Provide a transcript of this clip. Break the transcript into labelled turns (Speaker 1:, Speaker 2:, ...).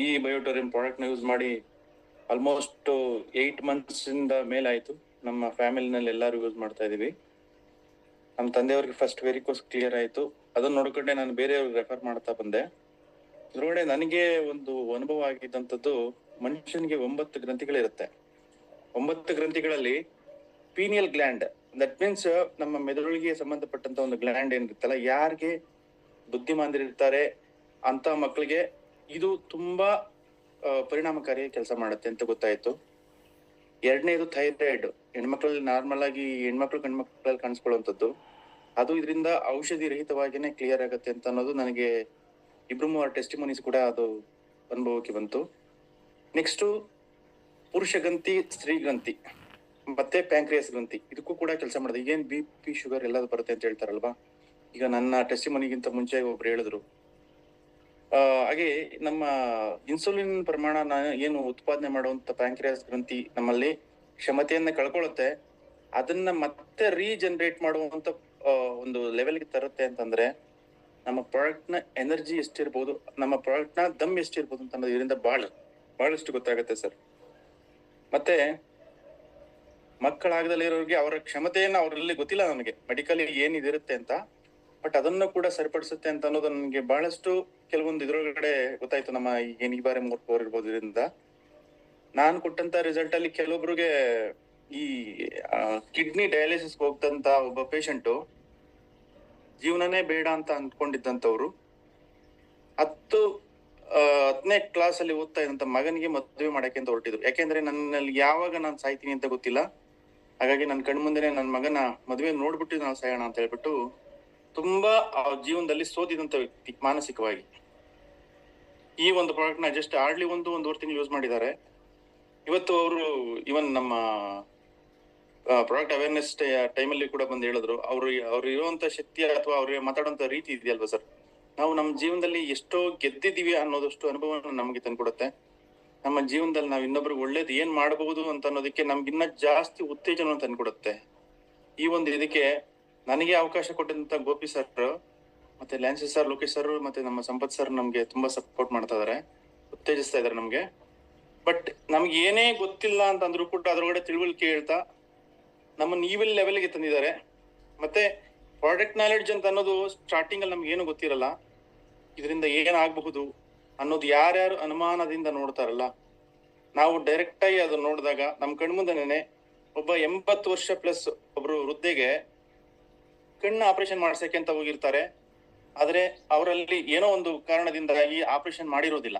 Speaker 1: ಈ ಬಯೋಟೋರಿಯಂ ಪ್ರಾಡಕ್ಟ್ ನ ಯೂಸ್ ಮಾಡಿ ಆಲ್ಮೋಸ್ಟ್ 8 ಮಂತ್ಸ್ ಇಂದ ಮೇಲಾಯ್ತು. ನಮ್ಮ ಫ್ಯಾಮಿಲಿನಲ್ಲಿ ಎಲ್ಲರೂ ಯೂಸ್ ಮಾಡ್ತಾ ಇದೀವಿ. ನಮ್ಮ ತಂದೆಯವ್ರಿಗೆ ಫಸ್ಟ್ ವೆರಿಕೋಸ್ ಕ್ಲಿಯರ್ ಆಯ್ತು. ಅದನ್ನ ನೋಡ್ಕೊಂಡೆ ನಾನು ಬೇರೆಯವ್ರಿಗೆ ರೆಫರ್ ಮಾಡ್ತಾ ಬಂದೆ. ಇದ್ರೊಳಗಡೆ ನನಗೆ ಒಂದು ಅನುಭವ ಆಗಿದ್ದಂಥದ್ದು, ಮನುಷ್ಯನಿಗೆ 9 ಗ್ರಂಥಿಗಳಿರುತ್ತೆ. 9 ಗ್ರಂಥಿಗಳಲ್ಲಿ ಪೀನಿಯಲ್ ಗ್ಲ್ಯಾಂಡ್, ದಟ್ ಮೀನ್ಸ್ ನಮ್ಮ ಮೆದುಳಿಗೆ ಸಂಬಂಧಪಟ್ಟಂತ ಒಂದು ಗ್ಲ್ಯಾಂಡ್ ಏನಿರುತ್ತಲ್ಲ, ಯಾರಿಗೆ ಬುದ್ಧಿಮಾಂದ್ರಿರ್ತಾರೆ ಅಂತ ಮಕ್ಕಳಿಗೆ ಇದು ತುಂಬಾ ಪರಿಣಾಮಕಾರಿಯಾಗಿ ಕೆಲಸ ಮಾಡುತ್ತೆ ಅಂತ ಗೊತ್ತಾಯ್ತು. ಎರಡನೇದು ಥೈರಾಯ್ಡ್, ಹೆಣ್ಮಕ್ಳಲ್ಲಿ ನಾರ್ಮಲ್ ಆಗಿ ಹೆಣ್ಮಕ್ಳು ಗಂಡ್ಮಕ್ಳಲ್ಲಿ ಕಾಣಿಸ್ಕೊಳ್ಳುವಂಥದ್ದು, ಅದು ಇದರಿಂದ ಔಷಧಿ ರಹಿತವಾಗಿನೇ ಕ್ಲಿಯರ್ ಆಗುತ್ತೆ ಅಂತ ಅನ್ನೋದು ನನಗೆ 2-3 ಟೆಸ್ಟಿಮೋನೀಸ್ ಕೂಡ ಅದು ಅನುಭವಕ್ಕೆ ಬಂತು. ನೆಕ್ಸ್ಟ್ ಪುರುಷ ಗ್ರಂಥಿ, ಸ್ತ್ರೀ ಗ್ರಂಥಿ ಮತ್ತೆ ಪ್ಯಾಂಕ್ರಿಯಾಸ್ ಗ್ರಂಥಿ, ಇದಕ್ಕೂ ಕೂಡ ಕೆಲಸ ಮಾಡಿದೆ. ಈಗೇನ್ BP ಶುಗರ್ ಎಲ್ಲದು ಬರುತ್ತೆ ಅಂತ ಹೇಳ್ತಾರಲ್ವಾ, ಈಗ ನನ್ನ ಟೆಸ್ಟಿಮೋನಿಗಿಂತ ಮುಂಚೆ ಒಬ್ರು ಹೇಳಿದ್ರು. ಹಾಗೆ ನಮ್ಮ ಇನ್ಸುಲಿನ್ ಪ್ರಮಾಣ ಏನು ಉತ್ಪಾದನೆ ಮಾಡುವಂತ ಪ್ಯಾಂಕ್ರಿಯಾಸ್ ಗ್ರಂಥಿ ನಮ್ಮಲ್ಲಿ ಕ್ಷಮತೆಯನ್ನ ಕಳ್ಕೊಳ್ಳುತ್ತೆ. ಅದನ್ನ ಮತ್ತೆ ರೀಜನರೇಟ್ ಮಾಡುವಂತ ಒಂದು ಲೆವೆಲ್ಗೆ ತರುತ್ತೆ ಅಂತಂದ್ರೆ ನಮ್ಮ ಪ್ರಾಡಕ್ಟ್ ನ ಎನರ್ಜಿ ಎಷ್ಟಿರ್ಬೋದು, ನಮ್ಮ ಪ್ರಾಡಕ್ಟ್ ನ ದಮ್ ಎಷ್ಟಿರ್ಬೋದು ಅಂತ ಅನ್ನೋದು ಇದರಿಂದ ಬಹಳಷ್ಟು ಗೊತ್ತಾಗುತ್ತೆ ಸರ್. ಮತ್ತೆ ಮಕ್ಕಳಾಗದಲ್ಲೇ ಇರೋರಿಗೆ ಅವರ ಕ್ಷಮತೆಯನ್ನ ಅವರಲ್ಲಿ ಗೊತ್ತಿಲ್ಲ ನನಗೆ ಮೆಡಿಕಲಿ ಏನಿದಿರುತ್ತೆ ಅಂತ, ಬಟ್ ಅದನ್ನು ಕೂಡ ಸರಿಪಡಿಸುತ್ತೆ ಅಂತ ಅನ್ನೋದು ನನಗೆ ಬಹಳಷ್ಟು ಕೆಲವೊಂದು ಇದ್ರೊಳಗಡೆ ಗೊತ್ತಾಯ್ತು. ನಮ್ಮ ಏನು ಈ ಬಾರಿ 3 ಇರ್ಬೋದು. ಇದರಿಂದ ನಾನು ಕೊಟ್ಟಂತ ರಿಸಲ್ಟ್ ಅಲ್ಲಿ ಕೆಲವೊಬ್ರಿಗೆ ಈ ಕಿಡ್ನಿ ಡಯಾಲಿಸಿಸ್ ಹೋಗ್ತಂತ ಒಬ್ಬ ಪೇಷಂಟು ಜೀವನನೇ ಬೇಡ ಅಂತ ಅನ್ಕೊಂಡಿದ್ದಂಥವ್ರು 10ನೇ ಕ್ಲಾಸ್ ಅಲ್ಲಿ ಓದ್ತಾ ಇದ್ದಂತ ಮಗನಿಗೆ ಮದುವೆ ಮಾಡಕ್ಕೆ ಅಂತ ಹೊರಟಿದ್ರು. ಯಾಕೆಂದ್ರೆ ನನ್ನಲ್ಲಿ ಯಾವಾಗ ನಾನು ಸಾಯ್ತೀನಿ ಅಂತ ಗೊತ್ತಿಲ್ಲ, ಹಾಗಾಗಿ ನನ್ನ ಕಣ್ಮುಂದೆನೆ ನನ್ನ ಮಗನ ಮದುವೆ ನೋಡ್ಬಿಟ್ಟು ನಾನು ಸಾಯೋಣ ಅಂತ ಹೇಳ್ಬಿಟ್ಟು ತುಂಬಾ ಜೀವನದಲ್ಲಿ ಸೋತಿದಂತ ವ್ಯಕ್ತಿ ಮಾನಸಿಕವಾಗಿ. ಈ ಒಂದು ಪ್ರಾಡಕ್ಟ್ ನ ಜಸ್ಟ್ ಹಾರ್ಡ್ಲಿ 1-1.5 ತಿಂಗಳು ಯೂಸ್ ಮಾಡಿದ್ದಾರೆ. ಇವತ್ತು ಅವರು ಇವನ್ ನಮ್ಮ ಪ್ರಾಡಕ್ಟ್ ಅವೇರ್ನೆಸ್ ಟೈಮಲ್ಲಿ ಕೂಡ ಬಂದು ಹೇಳಿದ್ರು, ಅವ್ರು ಇರುವಂತ ಶಕ್ತಿ ಅಥವಾ ಅವ್ರಿಗೆ ಮಾತಾಡುವಂತ ರೀತಿ ಇದೆಯಲ್ವಾ ಸರ್, ನಾವು ನಮ್ಮ ಜೀವನದಲ್ಲಿ ಎಷ್ಟೋ ಗೆದ್ದಿದ್ದೀವಿ ಅನ್ನೋದಷ್ಟು ಅನುಭವ ನಮಗೆ ತಂದ್ಕೊಡುತ್ತೆ. ನಮ್ಮ ಜೀವನದಲ್ಲಿ ನಾವು ಇನ್ನೊಬ್ರಿಗೆ ಒಳ್ಳೇದು ಏನ್ ಮಾಡಬಹುದು ಅಂತ ಅನ್ನೋದಕ್ಕೆ ನಮ್ಗಿನ್ನ ಜಾಸ್ತಿ ಉತ್ತೇಜನ ತಂದ್ಕೊಡುತ್ತೆ. ಈ ಒಂದು ಇದಕ್ಕೆ ನನಗೆ ಅವಕಾಶ ಕೊಟ್ಟಂತ ಗೋಪಿ ಸರ್ ಮತ್ತೆ ಲ್ಯಾನ್ಸಿ ಸರ್, ಲೋಕೇಶ್ ಸರ್ ಮತ್ತೆ ನಮ್ಮ ಸಂಪತ್ ಸರ್ ನಮ್ಗೆ ತುಂಬಾ ಸಪೋರ್ಟ್ ಮಾಡ್ತಾ ಇದಾರೆ, ಉತ್ತೇಜಿಸ್ತಾ ಇದಾರೆ ನಮ್ಗೆ. ಬಟ್ ನಮ್ಗೆ ಏನೇ ಗೊತ್ತಿಲ್ಲ ಅಂತ ಅಂದ್ರೂ ಕೂಡ ಅದ್ರೊಳಗಡೆ ತಿಳುವಳಿಕೆ ಹೇಳ್ತಾ ನಮ್ಮನ್ನ ಈವೆಲ್ ಲೆವೆಲ್ಗೆ ತಂದಿದ್ದಾರೆ. ಮತ್ತೆ ಪ್ರಾಡಕ್ಟ್ ನಾಲೆಡ್ಜ್ ಅಂತ ಅನ್ನೋದು ಸ್ಟಾರ್ಟಿಂಗ್ ಅಲ್ಲಿ ನಮ್ಗೆ ಏನು ಗೊತ್ತಿರಲ್ಲ, ಇದರಿಂದ ಏನಾಗಬಹುದು ಅನ್ನೋದು ಯಾರ್ಯಾರು ಅನುಮಾನದಿಂದ ನೋಡ್ತಾರಲ್ಲ, ನಾವು ಡೈರೆಕ್ಟ್ ಆಗಿ ಅದನ್ನ ನೋಡಿದಾಗ ನಮ್ ಕಣ್ಮುಂದೆನೆ ಒಬ್ಬ 80 ವರ್ಷ ಪ್ಲಸ್ ಒಬ್ರು ವೃದ್ಧೆಗೆ ಕಣ್ಣು ಆಪರೇಷನ್ ಮಾಡ್ಸಕ್ಕೆ ಅಂತ ಹೋಗಿರ್ತಾರೆ. ಆದ್ರೆ ಅವರಲ್ಲಿ ಏನೋ ಒಂದು ಕಾರಣದಿಂದಾಗಿ ಆಪರೇಷನ್ ಮಾಡಿರೋದಿಲ್ಲ.